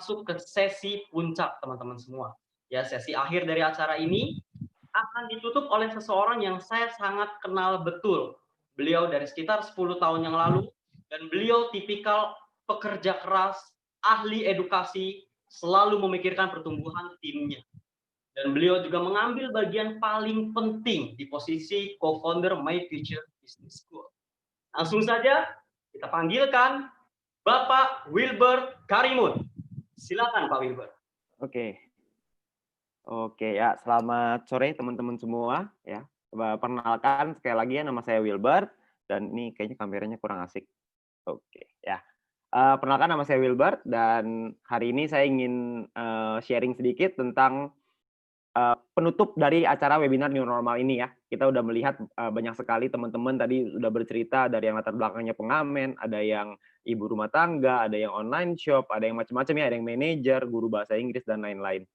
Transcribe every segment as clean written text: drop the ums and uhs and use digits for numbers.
masuk ke sesi puncak teman-teman semua. Ya, sesi akhir dari acara ini akan ditutup oleh seseorang yang saya sangat kenal betul. Beliau dari sekitar 10 tahun yang lalu dan beliau tipikal pekerja keras, ahli edukasi, selalu memikirkan pertumbuhan timnya. Dan beliau juga mengambil bagian paling penting di posisi co-founder My Future Business School. Langsung saja kita panggilkan Bapak Wilbert Karimun. Silakan Pak Wilbert. Oke. Oke ya, selamat sore teman-teman semua ya. Perkenalkan sekali lagi ya, nama saya Wilbert dan ini kayaknya kameranya kurang asik. Oke ya. Perkenalkan nama saya Wilbert dan hari ini saya ingin sharing sedikit tentang penutup dari acara webinar New Normal ini ya. Kita udah melihat banyak sekali teman-teman tadi udah bercerita dari yang latar belakangnya pengamen, ada yang ibu rumah tangga, ada yang online shop, ada yang macam-macam ya, ada yang manajer, guru bahasa Inggris dan lain-lain.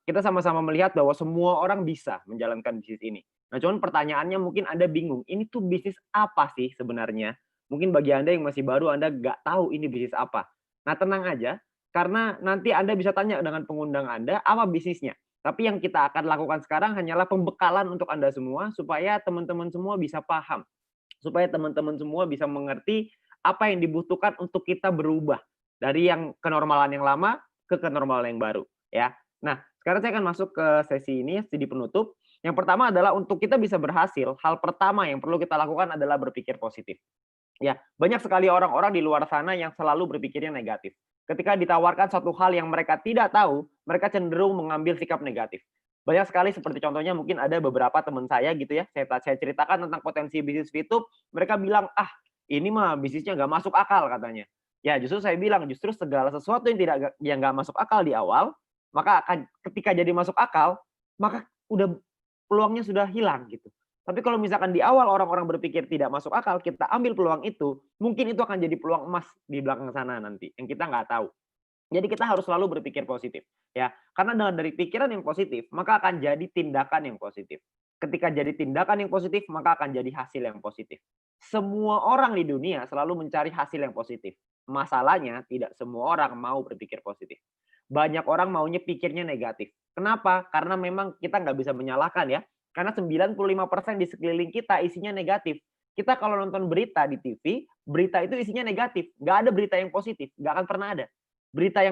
Kita sama-sama melihat bahwa semua orang bisa menjalankan bisnis ini. Nah, cuman pertanyaannya mungkin Anda bingung, ini tuh bisnis apa sih sebenarnya? Mungkin bagi Anda yang masih baru, Anda nggak tahu ini bisnis apa. Nah, tenang aja, karena nanti Anda bisa tanya dengan pengundang Anda, apa bisnisnya. Tapi yang kita akan lakukan sekarang hanyalah pembekalan untuk Anda semua, supaya teman-teman semua bisa paham. Supaya teman-teman semua bisa mengerti apa yang dibutuhkan untuk kita berubah. Dari yang kenormalan yang lama ke kenormalan yang baru. Ya. Nah, sekarang saya akan masuk ke sesi ini, sesi penutup. Yang pertama adalah untuk kita bisa berhasil, hal pertama yang perlu kita lakukan adalah berpikir positif. Ya, banyak sekali orang-orang di luar sana yang selalu berpikirnya negatif. Ketika ditawarkan satu hal yang mereka tidak tahu, mereka cenderung mengambil sikap negatif. Banyak sekali seperti contohnya mungkin ada beberapa teman saya gitu ya, saya ceritakan tentang potensi bisnis VTube, mereka bilang, "Ah, ini mah bisnisnya nggak masuk akal," katanya. Ya, justru saya bilang, justru segala sesuatu yang nggak masuk akal di awal, maka akan ketika jadi masuk akal, maka udah peluangnya sudah hilang gitu. Tapi kalau misalkan di awal orang-orang berpikir tidak masuk akal, kita ambil peluang itu, mungkin itu akan jadi peluang emas di belakang sana nanti, yang kita nggak tahu. Jadi kita harus selalu berpikir positif, ya. Karena dengan dari pikiran yang positif, maka akan jadi tindakan yang positif. Ketika jadi tindakan yang positif, maka akan jadi hasil yang positif. Semua orang di dunia selalu mencari hasil yang positif. Masalahnya tidak semua orang mau berpikir positif. Banyak orang maunya pikirnya negatif. Kenapa? Karena memang kita nggak bisa menyalahkan ya. Karena 95% di sekeliling kita isinya negatif. Kita kalau nonton berita di TV, berita itu isinya negatif. Nggak ada berita yang positif. Nggak akan pernah ada. Berita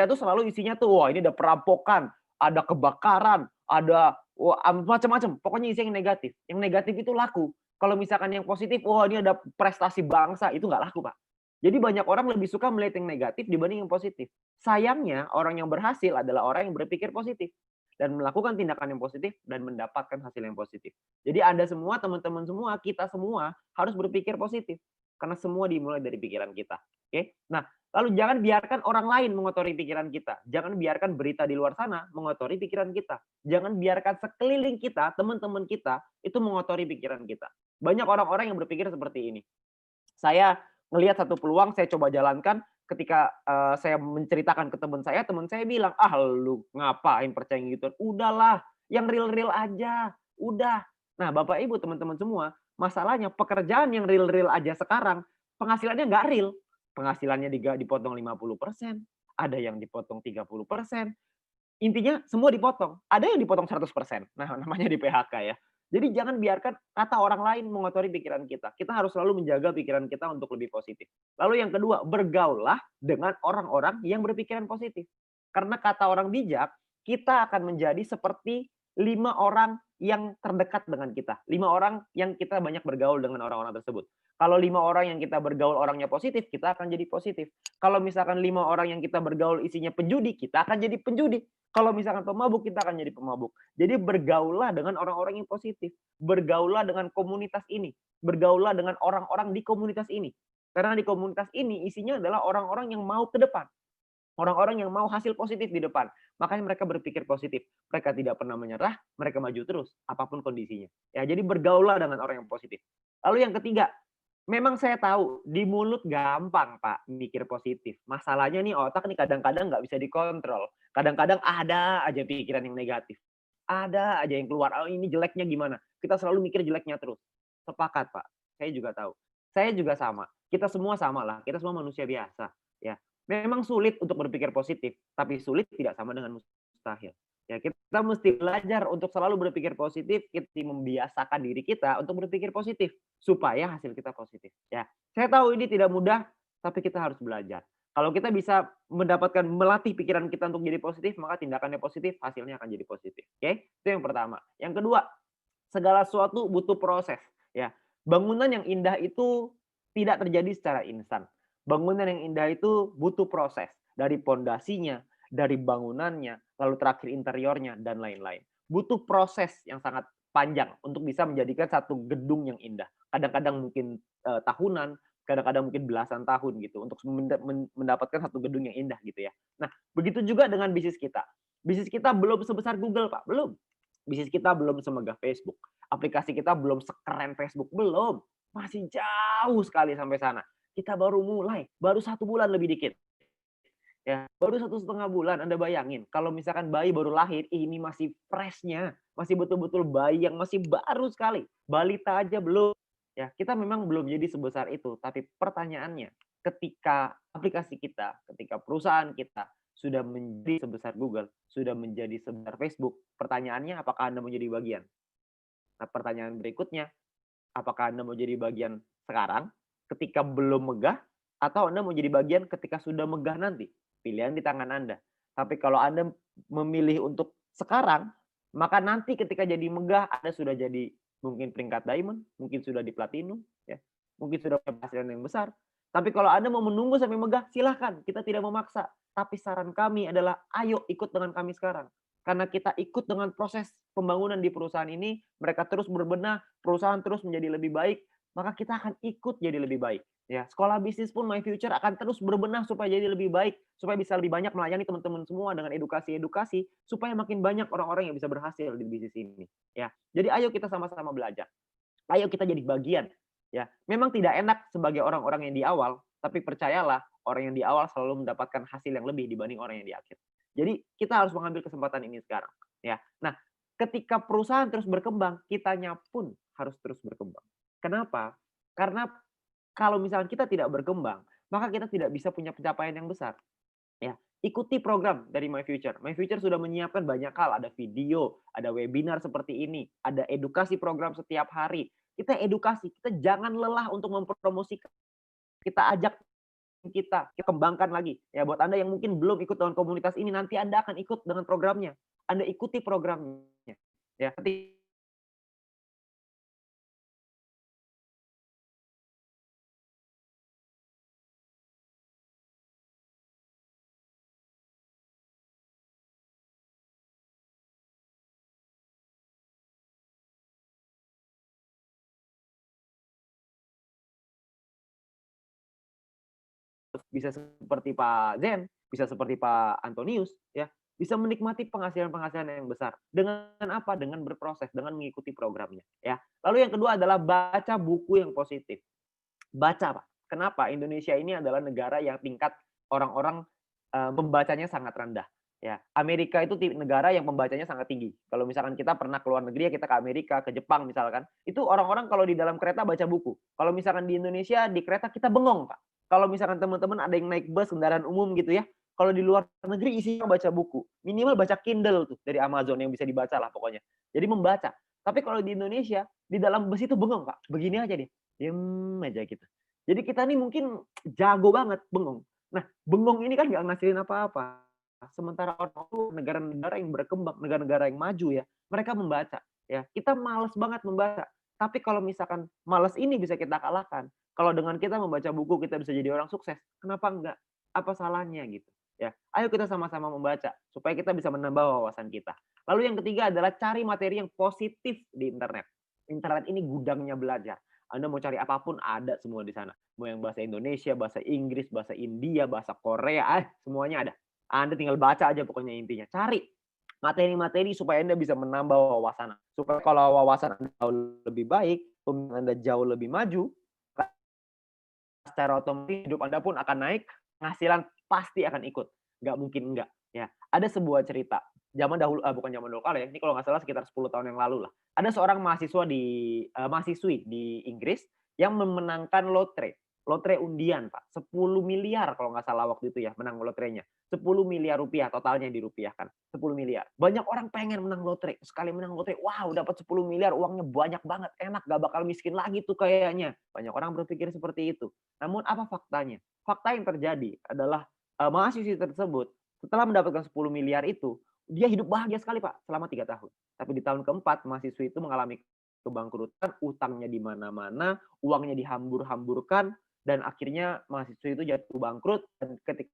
itu selalu isinya tuh, wah ini ada perampokan, ada kebakaran, ada macam-macam. Pokoknya isinya yang negatif. Yang negatif itu laku. Kalau misalkan yang positif, wah ini ada prestasi bangsa, itu nggak laku, Pak. Jadi banyak orang lebih suka melihat yang negatif dibanding yang positif. Sayangnya orang yang berhasil adalah orang yang berpikir positif dan melakukan tindakan yang positif dan mendapatkan hasil yang positif. Jadi Anda semua, teman-teman semua, kita semua harus berpikir positif karena semua dimulai dari pikiran kita. Oke? Nah, lalu jangan biarkan orang lain mengotori pikiran kita. Jangan biarkan berita di luar sana mengotori pikiran kita. Jangan biarkan sekeliling kita, teman-teman kita itu mengotori pikiran kita. Banyak orang-orang yang berpikir seperti ini. Saya ngelihat satu peluang, saya coba jalankan. Ketika saya menceritakan ke teman saya bilang, "Ah, lu ngapain percaya gitu? Udahlah, yang real-real aja, udah." Nah, Bapak Ibu, teman-teman semua, masalahnya pekerjaan yang real-real aja sekarang, penghasilannya nggak real. Penghasilannya dipotong 50%, ada yang dipotong 30%, intinya semua dipotong. Ada yang dipotong 100%. Nah, namanya di-PHK ya. Jadi jangan biarkan kata orang lain mengotori pikiran kita. Kita harus selalu menjaga pikiran kita untuk lebih positif. Lalu yang kedua, bergaullah dengan orang-orang yang berpikiran positif. Karena kata orang bijak, kita akan menjadi seperti 5 orang yang terdekat dengan kita. 5 orang yang kita banyak bergaul dengan orang-orang tersebut. Kalau 5 orang yang kita bergaul orangnya positif, kita akan jadi positif. Kalau misalkan 5 orang yang kita bergaul isinya penjudi, kita akan jadi penjudi. Kalau misalkan pemabuk, kita akan jadi pemabuk. Jadi bergaullah dengan orang-orang yang positif. Bergaullah dengan komunitas ini. Bergaullah dengan orang-orang di komunitas ini. Karena di komunitas ini isinya adalah orang-orang yang mau ke depan. Orang-orang yang mau hasil positif di depan. Makanya mereka berpikir positif. Mereka tidak pernah menyerah, mereka maju terus, apapun kondisinya. Ya, jadi bergaullah dengan orang yang positif. Lalu yang ketiga, memang saya tahu di mulut gampang Pak mikir positif. Masalahnya nih otak nih kadang-kadang nggak bisa dikontrol. Kadang-kadang ada aja pikiran yang negatif. Ada aja yang keluar, oh ini jeleknya gimana. Kita selalu mikir jeleknya terus. Sepakat Pak, saya juga tahu. Saya juga sama. Kita semua sama lah, kita semua manusia biasa. Ya, Memang sulit untuk berpikir positif, tapi sulit tidak sama dengan mustahil. Ya, kita mesti belajar untuk selalu berpikir positif, kita membiasakan diri kita untuk berpikir positif supaya hasil kita positif. Ya, saya tahu ini tidak mudah, tapi kita harus belajar. Kalau kita bisa melatih pikiran kita untuk jadi positif, maka tindakannya positif, hasilnya akan jadi positif. Oke, itu yang pertama. Yang kedua, segala sesuatu butuh proses. Ya, bangunan yang indah itu tidak terjadi secara instan. Bangunan yang indah itu butuh proses dari pondasinya, dari bangunannya, lalu terakhir interiornya dan lain-lain. Butuh proses yang sangat panjang untuk bisa menjadikan satu gedung yang indah. Kadang-kadang mungkin tahunan, kadang-kadang mungkin belasan tahun gitu untuk mendapatkan satu gedung yang indah gitu ya. Nah, begitu juga dengan bisnis kita. Bisnis kita belum sebesar Google, Pak, belum. Bisnis kita belum semegah Facebook. Aplikasi kita belum sekeren Facebook, belum. Masih jauh sekali sampai sana. Kita baru mulai, baru 1 bulan lebih dikit. Ya, baru 1,5 bulan, Anda bayangin, kalau misalkan bayi baru lahir, ini masih fresh-nya, masih betul-betul bayi yang masih baru sekali. Balita aja belum. Ya, kita memang belum jadi sebesar itu, tapi pertanyaannya, ketika aplikasi kita, ketika perusahaan kita sudah menjadi sebesar Google, sudah menjadi sebesar Facebook, pertanyaannya apakah Anda mau jadi bagian? Nah, pertanyaan berikutnya, apakah Anda mau jadi bagian sekarang, ketika belum megah, atau Anda mau jadi bagian ketika sudah megah nanti? Pilihan di tangan Anda. Tapi kalau Anda memilih untuk sekarang, maka nanti ketika jadi megah, Anda sudah jadi mungkin peringkat diamond, mungkin sudah di platinum, ya, mungkin sudah punya penghasilan yang besar. Tapi kalau Anda mau menunggu sampai megah, silahkan. Kita tidak memaksa. Tapi saran kami adalah, ayo ikut dengan kami sekarang. Karena kita ikut dengan proses pembangunan di perusahaan ini, mereka terus berbenah, perusahaan terus menjadi lebih baik, maka kita akan ikut jadi lebih baik. Ya, sekolah bisnis pun My Future akan terus berbenah supaya jadi lebih baik, supaya bisa lebih banyak melayani teman-teman semua dengan edukasi-edukasi, supaya makin banyak orang-orang yang bisa berhasil di bisnis ini. Ya, jadi ayo kita sama-sama belajar. Ayo kita jadi bagian. Ya, memang tidak enak sebagai orang-orang yang di awal, tapi percayalah orang yang di awal selalu mendapatkan hasil yang lebih dibanding orang yang di akhir. Jadi kita harus mengambil kesempatan ini sekarang. Ya, nah ketika perusahaan terus berkembang, kitanya pun harus terus berkembang. Kenapa? Karena kalau misalnya kita tidak berkembang, maka kita tidak bisa punya pencapaian yang besar. Ya, ikuti program dari My Future. My Future sudah menyiapkan banyak hal, ada video, ada webinar seperti ini, ada edukasi program setiap hari. Kita edukasi, kita jangan lelah untuk mempromosikan. Kita ajak kita kembangkan lagi. Ya, buat Anda yang mungkin belum ikut dengan komunitas ini, nanti Anda akan ikut dengan programnya. Anda ikuti programnya. Ya, bisa seperti Pak Zen, bisa seperti Pak Antonius, ya, bisa menikmati penghasilan-penghasilan yang besar. Dengan apa? Dengan berproses, dengan mengikuti programnya, ya. Lalu yang kedua adalah baca buku yang positif. Baca, Pak. Kenapa? Indonesia ini adalah negara yang tingkat orang-orang membacanya sangat rendah. Ya, Amerika itu negara yang pembacanya sangat tinggi. Kalau misalkan kita pernah keluar negeri ya kita ke Amerika, ke Jepang misalkan, itu orang-orang kalau di dalam kereta baca buku. Kalau misalkan di Indonesia di kereta kita bengong, Pak. Kalau misalkan teman-teman ada yang naik bus, kendaraan umum gitu ya, kalau di luar negeri isinya baca buku. Minimal baca Kindle tuh dari Amazon yang bisa dibaca lah pokoknya. Jadi membaca. Tapi kalau di Indonesia, di dalam bus itu bengong, Pak. Begini aja dia. Diem aja gitu. Jadi kita nih mungkin jago banget bengong. Nah, bengong ini kan nggak ngasilin apa-apa. Sementara orang tuh negara-negara yang berkembang, negara-negara yang maju ya, mereka membaca. Ya, kita males banget membaca. Tapi kalau misalkan males ini bisa kita kalahkan. Kalau dengan kita membaca buku kita bisa jadi orang sukses, kenapa enggak? Apa salahnya gitu? Ya, ayo kita sama-sama membaca supaya kita bisa menambah wawasan kita. Lalu yang ketiga adalah cari materi yang positif di internet. Internet ini gudangnya belajar. Anda mau cari apapun ada semua di sana. Mau yang bahasa Indonesia, bahasa Inggris, bahasa India, bahasa Korea, semuanya ada. Anda tinggal baca aja pokoknya intinya. Cari materi-materi supaya Anda bisa menambah wawasan. Supaya kalau wawasan Anda jauh lebih baik, pemikiran Anda jauh lebih maju, secara otomatis hidup Anda pun akan naik, penghasilan pasti akan ikut. Nggak mungkin enggak. Ya, ada sebuah cerita. Zaman dahulu, bukan zaman dahulu kala ya, ini kalau nggak salah sekitar 10 tahun yang lalu lah. Ada seorang mahasiswi di Inggris yang memenangkan lotre. lotre undian, Pak. 10 miliar kalau nggak salah waktu itu ya menang lotrenya. 10 miliar rupiah totalnya dirupiahkan. 10 miliar. Banyak orang pengen menang lotre. Sekali menang lotre, wow dapat 10 miliar, uangnya banyak banget, enak, gak bakal miskin lagi tuh kayaknya. Banyak orang berpikir seperti itu. Namun apa faktanya? Fakta yang terjadi adalah mahasiswi tersebut setelah mendapatkan 10 miliar itu, dia hidup bahagia sekali, Pak, selama 3 tahun. Tapi di tahun keempat, mahasiswi itu mengalami kebangkrutan, utangnya di mana-mana, uangnya dihambur-hamburkan, dan akhirnya mahasiswa itu jatuh bangkrut, dan ketika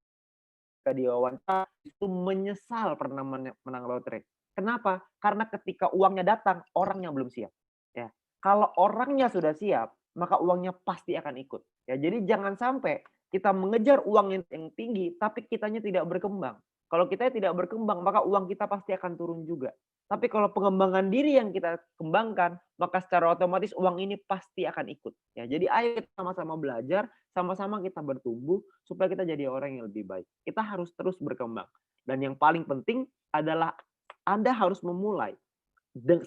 diwawancara itu menyesal pernah menang lotre. Kenapa? Karena ketika uangnya datang, orangnya belum siap. Ya, kalau orangnya sudah siap, maka uangnya pasti akan ikut. Ya, jadi jangan sampai kita mengejar uang yang tinggi, tapi kitanya tidak berkembang. Kalau kita tidak berkembang, maka uang kita pasti akan turun juga. Tapi kalau pengembangan diri yang kita kembangkan, maka secara otomatis uang ini pasti akan ikut. Ya, jadi ayo kita sama-sama belajar, sama-sama kita bertumbuh supaya kita jadi orang yang lebih baik. Kita harus terus berkembang. Dan yang paling penting adalah Anda harus memulai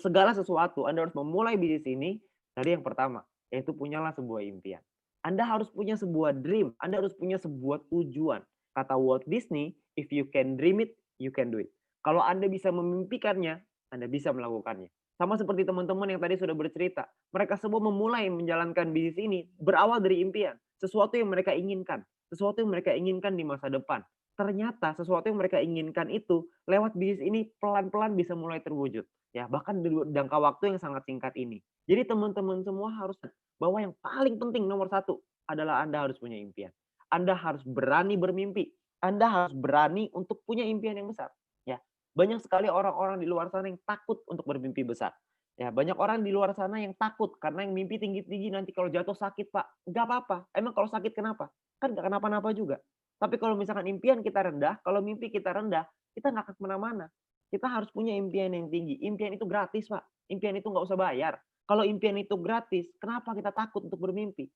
segala sesuatu. Anda harus memulai bisnis ini dari yang pertama, yaitu punyalah sebuah impian. Anda harus punya sebuah dream. Anda harus punya sebuah tujuan. Kata Walt Disney, if you can dream it, you can do it. Kalau Anda bisa memimpikannya, Anda bisa melakukannya. Sama seperti teman-teman yang tadi sudah bercerita. Mereka semua memulai menjalankan bisnis ini berawal dari impian. Sesuatu yang mereka inginkan. Sesuatu yang mereka inginkan di masa depan. Ternyata sesuatu yang mereka inginkan itu lewat bisnis ini pelan-pelan bisa mulai terwujud. Ya, bahkan di jangka waktu yang sangat singkat ini. Jadi teman-teman semua harus bahwa yang paling penting nomor satu adalah Anda harus punya impian. Anda harus berani bermimpi. Anda harus berani untuk punya impian yang besar. Ya, banyak sekali orang-orang di luar sana yang takut untuk bermimpi besar. Ya, banyak orang di luar sana yang takut karena yang mimpi tinggi-tinggi nanti kalau jatuh sakit, Pak. Nggak apa-apa. Emang kalau sakit kenapa? Kan nggak kenapa-napa juga. Tapi kalau misalkan impian kita rendah, kalau mimpi kita rendah, kita nggak akan kemana-mana. Kita harus punya impian yang tinggi. Impian itu gratis, Pak. Impian itu nggak usah bayar. Kalau impian itu gratis, kenapa kita takut untuk bermimpi?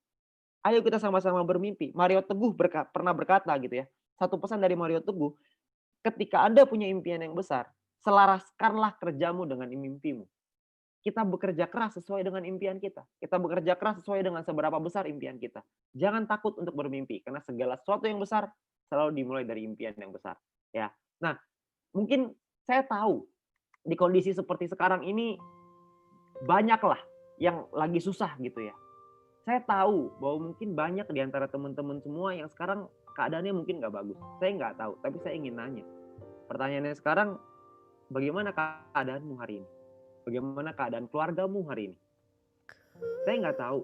Ayo kita sama-sama bermimpi. Mario Teguh pernah berkata gitu ya. Satu pesan dari Mario Teguh, ketika Anda punya impian yang besar, selaraskanlah kerjamu dengan mimpimu. Kita bekerja keras sesuai dengan impian kita. Kita bekerja keras sesuai dengan seberapa besar impian kita. Jangan takut untuk bermimpi, karena segala sesuatu yang besar selalu dimulai dari impian yang besar. Ya, nah mungkin saya tahu di kondisi seperti sekarang ini banyaklah yang lagi susah gitu ya. Saya tahu bahwa mungkin banyak di antara teman-teman semua yang sekarang keadaannya mungkin nggak bagus. Saya nggak tahu, tapi saya ingin nanya. Pertanyaannya sekarang, bagaimana keadaanmu hari ini? Bagaimana keadaan keluargamu hari ini? Saya nggak tahu,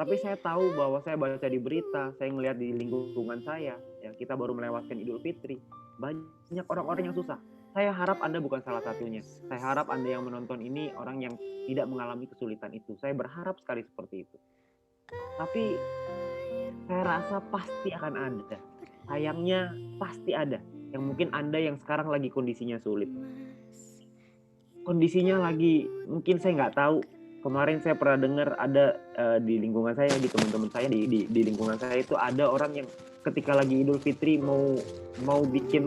tapi saya tahu bahwa saya baca di berita, saya melihat di lingkungan saya, ya kita baru melewatkan Idul Fitri, banyak orang-orang yang susah. Saya harap Anda bukan salah satunya. Saya harap Anda yang menonton ini orang yang tidak mengalami kesulitan itu. Saya berharap sekali seperti itu. Tapi saya rasa pasti akan ada. Sayangnya pasti ada. Yang mungkin Anda yang sekarang lagi kondisinya sulit. Kondisinya lagi, mungkin saya nggak tahu. Kemarin saya pernah dengar ada di lingkungan saya, di teman-teman saya, di lingkungan saya itu ada orang yang ketika lagi Idul Fitri mau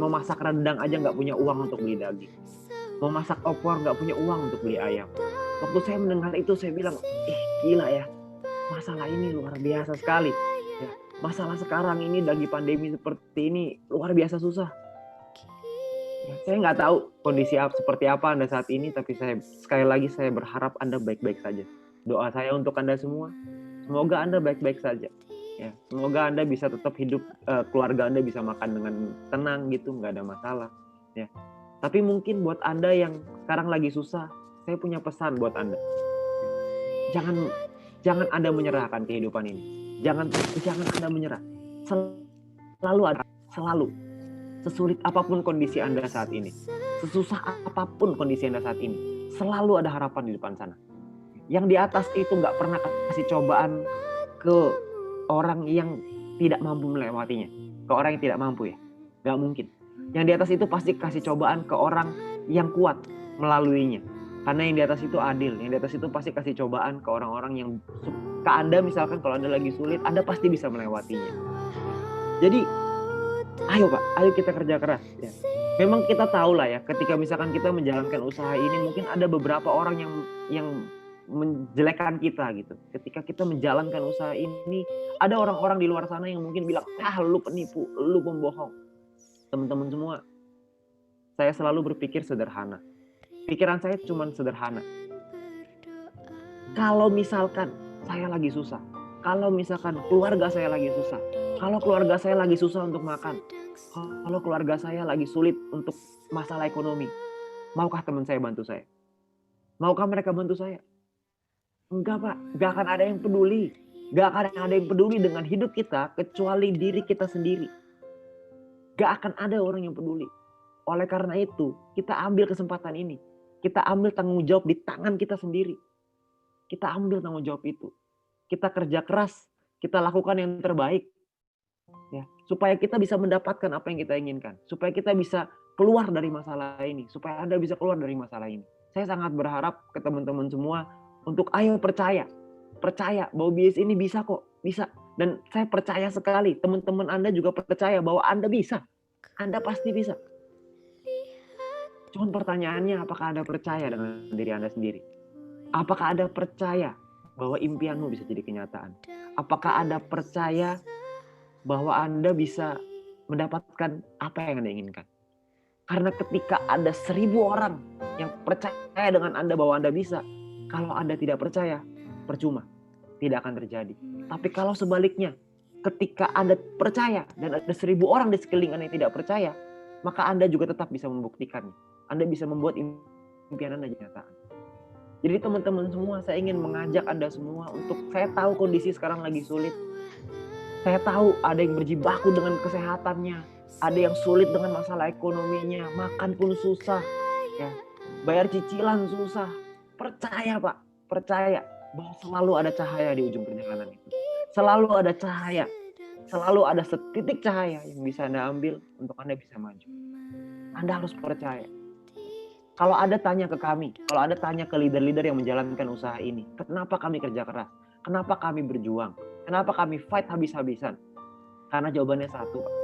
masak rendang aja nggak punya uang untuk beli daging. Mau masak opor nggak punya uang untuk beli ayam. Waktu saya mendengar itu saya bilang, gila ya. Masalah ini luar biasa sekali. Ya, masalah sekarang ini lagi pandemi seperti ini luar biasa susah. Ya, saya nggak tahu kondisi seperti apa Anda saat ini, tapi sekali lagi saya berharap Anda baik-baik saja. Doa saya untuk Anda semua, semoga Anda baik-baik saja. Ya, semoga Anda bisa tetap hidup, keluarga Anda bisa makan dengan tenang gitu, nggak ada masalah. Ya. Tapi mungkin buat Anda yang sekarang lagi susah, saya punya pesan buat Anda. Jangan Anda menyerahkan kehidupan ini. Jangan Anda menyerah. Selalu ada, selalu. Sesulit apapun kondisi Anda saat ini, sesusah apapun kondisi Anda saat ini, selalu ada harapan di depan sana. Yang di atas itu nggak pernah kasih cobaan ke orang yang tidak mampu melewatinya. Ke orang yang tidak mampu ya. Nggak mungkin. Yang di atas itu pasti kasih cobaan ke orang yang kuat melaluinya. Karena yang di atas itu adil. Yang di atas itu pasti kasih cobaan ke orang-orang yang ke Anda misalkan kalau Anda lagi sulit, Anda pasti bisa melewatinya. Jadi, ayo Pak, ayo kita kerja keras. Ya. Memang kita tahu lah ya, ketika misalkan kita menjalankan usaha ini, mungkin ada beberapa orang yang menjelekkan kita gitu. Ketika kita menjalankan usaha ini, ada orang-orang di luar sana yang mungkin bilang, lu penipu, lu pembohong. Teman-teman semua, saya selalu berpikir sederhana. Pikiran saya cuma sederhana. Kalau misalkan saya lagi susah, kalau misalkan keluarga saya lagi susah, kalau keluarga saya lagi susah untuk makan, kalau keluarga saya lagi sulit untuk masalah ekonomi, maukah teman saya bantu saya? Maukah mereka bantu saya? Enggak, Pak. Gak akan ada yang peduli. Gak akan ada yang peduli dengan hidup kita kecuali diri kita sendiri. Gak akan ada orang yang peduli. Oleh karena itu, kita ambil kesempatan ini. Kita ambil tanggung jawab di tangan kita sendiri. Kita ambil tanggung jawab itu. Kita kerja keras. Kita lakukan yang terbaik. Ya, supaya kita bisa mendapatkan apa yang kita inginkan. Supaya kita bisa keluar dari masalah ini. Supaya Anda bisa keluar dari masalah ini. Saya sangat berharap ke teman-teman semua untuk ayo percaya bahwa bisnis ini bisa kok, bisa. Dan saya percaya sekali teman-teman Anda juga percaya bahwa Anda bisa. Anda pasti bisa. Cuman pertanyaannya, apakah Anda percaya dengan diri Anda sendiri? Apakah Anda percaya bahwa impianmu bisa jadi kenyataan? Apakah Anda percaya bahwa Anda bisa mendapatkan apa yang Anda inginkan? Karena ketika ada 1000 orang yang percaya dengan Anda bahwa Anda bisa, kalau Anda tidak percaya, percuma. Tidak akan terjadi. Tapi kalau sebaliknya, ketika Anda percaya dan ada 1000 orang di sekeliling Anda yang tidak percaya, maka Anda juga tetap bisa membuktikannya. Anda bisa membuat impian Anda kenyataan. Jadi teman-teman semua, saya ingin mengajak Anda semua untuk, saya tahu kondisi sekarang lagi sulit. Saya tahu ada yang berjibaku dengan kesehatannya, ada yang sulit dengan masalah ekonominya, makan pun susah, ya, bayar cicilan susah. Percaya, Pak, percaya bahwa selalu ada cahaya di ujung perjalanan itu. Selalu ada cahaya, selalu ada setitik cahaya yang bisa Anda ambil untuk Anda bisa maju. Anda harus percaya. Kalau Anda tanya ke kami, kalau Anda tanya ke leader-leader yang menjalankan usaha ini, kenapa kami kerja keras? Kenapa kami berjuang? Kenapa kami fight habis-habisan? Karena jawabannya satu, Pak.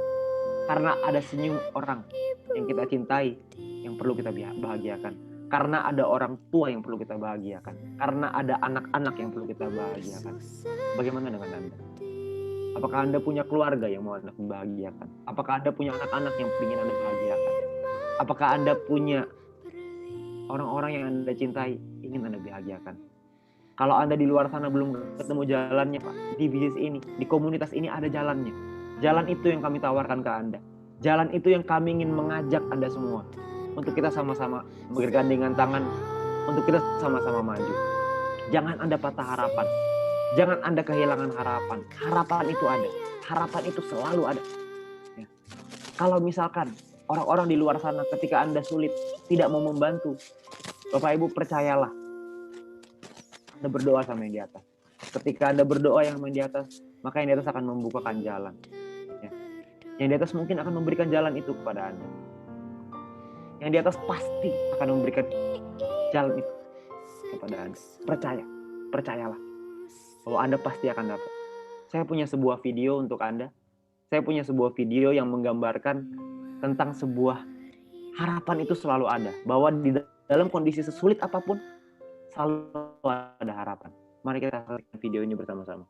Karena ada senyum orang yang kita cintai, yang perlu kita bahagiakan. Karena ada orang tua yang perlu kita bahagiakan. Karena ada anak-anak yang perlu kita bahagiakan. Bagaimana dengan Anda? Apakah Anda punya keluarga yang mau Anda bahagiakan? Apakah Anda punya anak-anak yang ingin Anda bahagiakan? Apakah Anda punya orang-orang yang Anda cintai, ingin Anda bahagiakan? Kalau Anda di luar sana belum ketemu jalannya, Pak, di bisnis ini, di komunitas ini ada jalannya. Jalan itu yang kami tawarkan ke Anda. Jalan itu yang kami ingin mengajak Anda semua. Untuk kita sama-sama bergandengan tangan, untuk kita sama-sama maju. Jangan Anda patah harapan. Jangan Anda kehilangan harapan. Harapan itu ada. Harapan itu selalu ada. Ya. Kalau misalkan orang-orang di luar sana ketika Anda sulit, tidak mau membantu, Bapak Ibu percayalah, Anda berdoa sama yang di atas. Ketika Anda berdoa yang di atas, maka yang di atas akan membukakan jalan. Ya. Yang di atas mungkin akan memberikan jalan itu kepada Anda. Yang di atas pasti akan memberikan jalan itu kepada Anda. Percayalah bahwa Anda pasti akan dapat. Saya punya sebuah video untuk Anda. Saya punya sebuah video yang menggambarkan tentang sebuah harapan itu selalu ada. Bahwa di dalam kondisi sesulit apapun, selalu ada harapan. Mari kita saksikan video ini bersama-sama.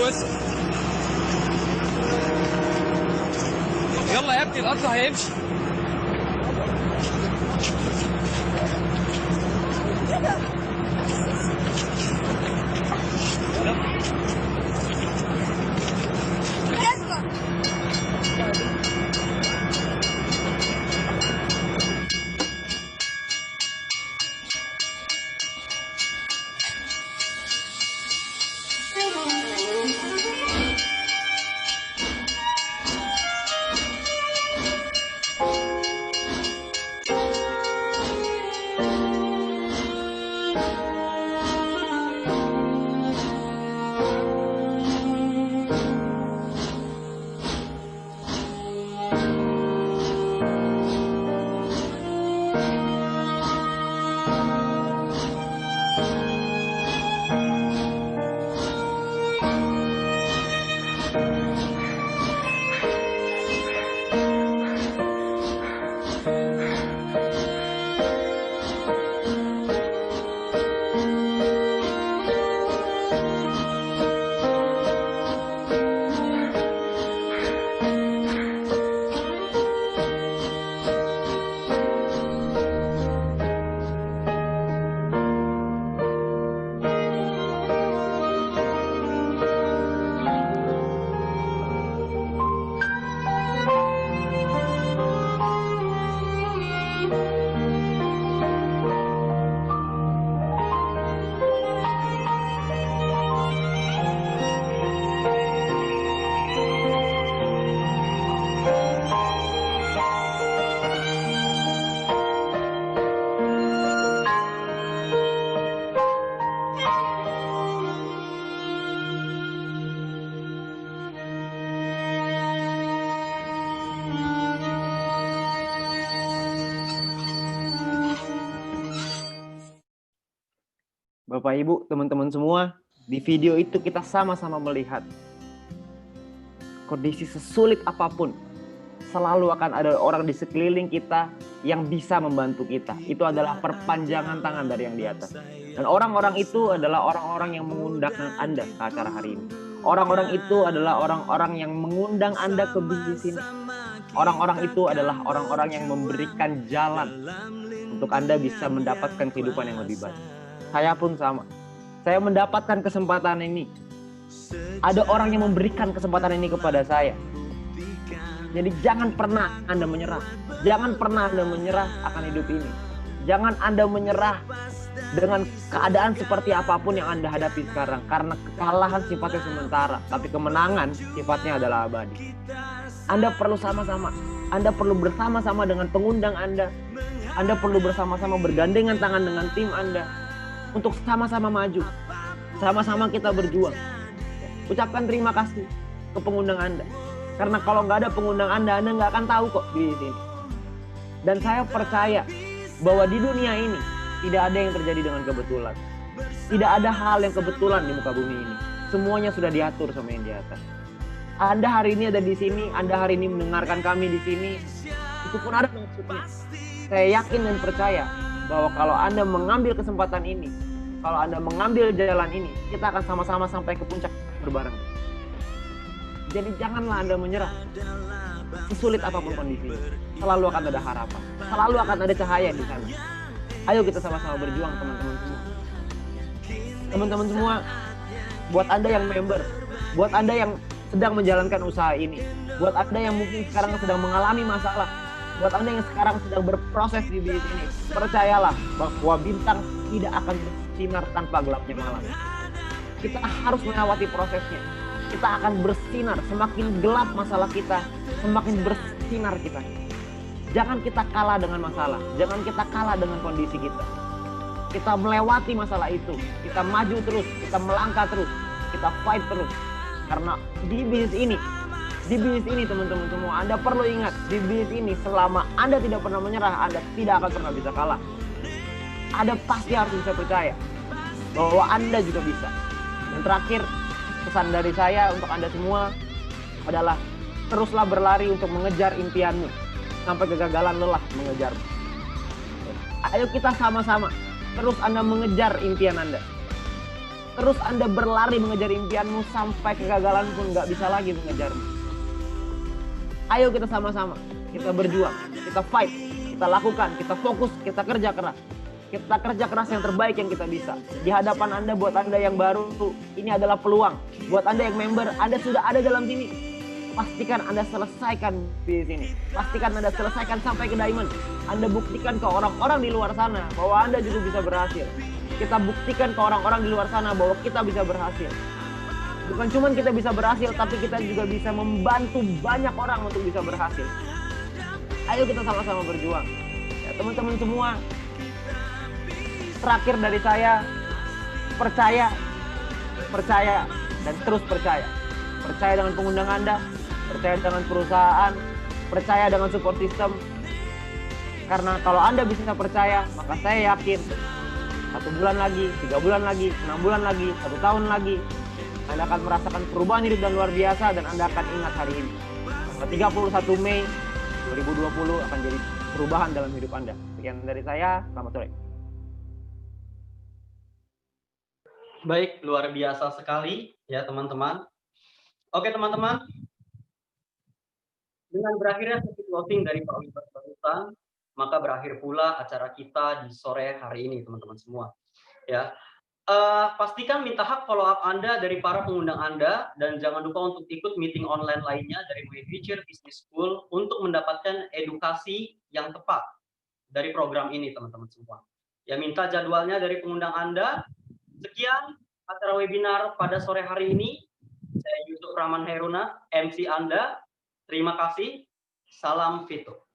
بس. يلا يا ابني القطر هيمشي. Bapak Ibu, teman-teman semua, di video itu kita sama-sama melihat kondisi sesulit apapun, selalu akan ada orang di sekeliling kita yang bisa membantu kita. Itu adalah perpanjangan tangan dari yang di atas. Dan orang-orang itu adalah orang-orang yang mengundang Anda ke acara hari ini. Orang-orang itu adalah orang-orang yang mengundang Anda ke bisnis ini. Orang-orang itu adalah orang-orang yang memberikan jalan untuk Anda bisa mendapatkan kehidupan yang lebih baik. Saya pun sama. Saya mendapatkan kesempatan ini. Ada orang yang memberikan kesempatan ini kepada saya. Jadi jangan pernah Anda menyerah. Jangan pernah Anda menyerah akan hidup ini. Jangan Anda menyerah dengan keadaan seperti apapun yang Anda hadapi sekarang. Karena kekalahan sifatnya sementara, tapi kemenangan sifatnya adalah abadi. Anda perlu sama-sama. Anda perlu bersama-sama dengan pengundang Anda. Anda perlu bersama-sama bergandengan tangan dengan tim Anda untuk sama-sama maju. Sama-sama kita berjuang. Ucapkan terima kasih ke pengundang Anda. Karena kalau nggak ada pengundang Anda nggak akan tahu kok di sini. Dan saya percaya bahwa di dunia ini tidak ada yang terjadi dengan kebetulan. Tidak ada hal yang kebetulan di muka bumi ini. Semuanya sudah diatur sama yang di atas. Anda hari ini ada di sini, Anda hari ini mendengarkan kami di sini, itu pun ada maksudnya. Saya yakin dan percaya bahwa kalau Anda mengambil kesempatan ini, kalau Anda mengambil jalan ini, kita akan sama-sama sampai ke puncak berbareng. Jadi janganlah Anda menyerah. Sesulit apapun kondisi, selalu akan ada harapan, selalu akan ada cahaya di sana. Ayo kita sama-sama berjuang, teman-teman semua. Teman-teman semua, buat Anda yang member, buat Anda yang sedang menjalankan usaha ini, buat Anda yang mungkin sekarang sedang mengalami masalah, buat Anda yang sekarang sedang berproses di bisnis ini, percayalah bahwa bintang tidak akan bersinar tanpa gelapnya malam. Kita harus melewati prosesnya. Kita akan bersinar. Semakin gelap masalah kita, semakin bersinar kita. Jangan kita kalah dengan masalah. Jangan kita kalah dengan kondisi kita. Kita melewati masalah itu. Kita maju terus. Kita melangkah terus. Kita fight terus. Karena di bisnis ini teman-teman semua, Anda perlu ingat, di bisnis ini selama Anda tidak pernah menyerah, Anda tidak akan pernah bisa kalah. Anda pasti harus bisa percaya bahwa Anda juga bisa. Dan terakhir, pesan dari saya untuk Anda semua adalah teruslah berlari untuk mengejar impianmu sampai kegagalan lelah mengejarmu. Ayo kita sama-sama terus Anda mengejar impian Anda. Terus Anda berlari mengejar impianmu sampai kegagalan pun nggak bisa lagi mengejarmu. Ayo kita sama-sama, kita berjuang, kita fight, kita lakukan, kita fokus, kita kerja keras. Kita kerja keras yang terbaik yang kita bisa. Di hadapan Anda, buat Anda yang baru, ini adalah peluang. Buat Anda yang member, Anda sudah ada dalam sini. Pastikan Anda selesaikan di sini. Pastikan Anda selesaikan sampai ke diamond. Anda buktikan ke orang-orang di luar sana bahwa Anda juga bisa berhasil. Kita buktikan ke orang-orang di luar sana bahwa kita bisa berhasil. Bukan cuma kita bisa berhasil, tapi kita juga bisa membantu banyak orang untuk bisa berhasil. Ayo kita sama-sama berjuang. Ya, teman-teman semua, terakhir dari saya, percaya, dan terus percaya. Percaya dengan pengundang Anda, percaya dengan perusahaan, percaya dengan support system. Karena kalau Anda bisa percaya, maka saya yakin 1 bulan lagi, 3 bulan lagi, 6 bulan lagi, 1 tahun lagi, Anda akan merasakan perubahan hidup dan luar biasa, dan Anda akan ingat hari ini. Tanggal 31 Mei 2020 akan jadi perubahan dalam hidup Anda. Sekian dari saya, selamat sore. Baik, luar biasa sekali ya teman-teman. Oke teman-teman, dengan berakhirnya sesi closing dari Pak Wilbert barusan, maka berakhir pula acara kita di sore hari ini teman-teman semua. Ya, pastikan minta hak follow up Anda dari para pengundang Anda, dan jangan lupa untuk ikut meeting online lainnya dari My Future Business School untuk mendapatkan edukasi yang tepat dari program ini teman-teman semua. Ya, minta jadwalnya dari pengundang Anda. Sekian acara webinar pada sore hari ini. Saya Yusuf Rahman Heruna, MC Anda. Terima kasih. Salam Vito.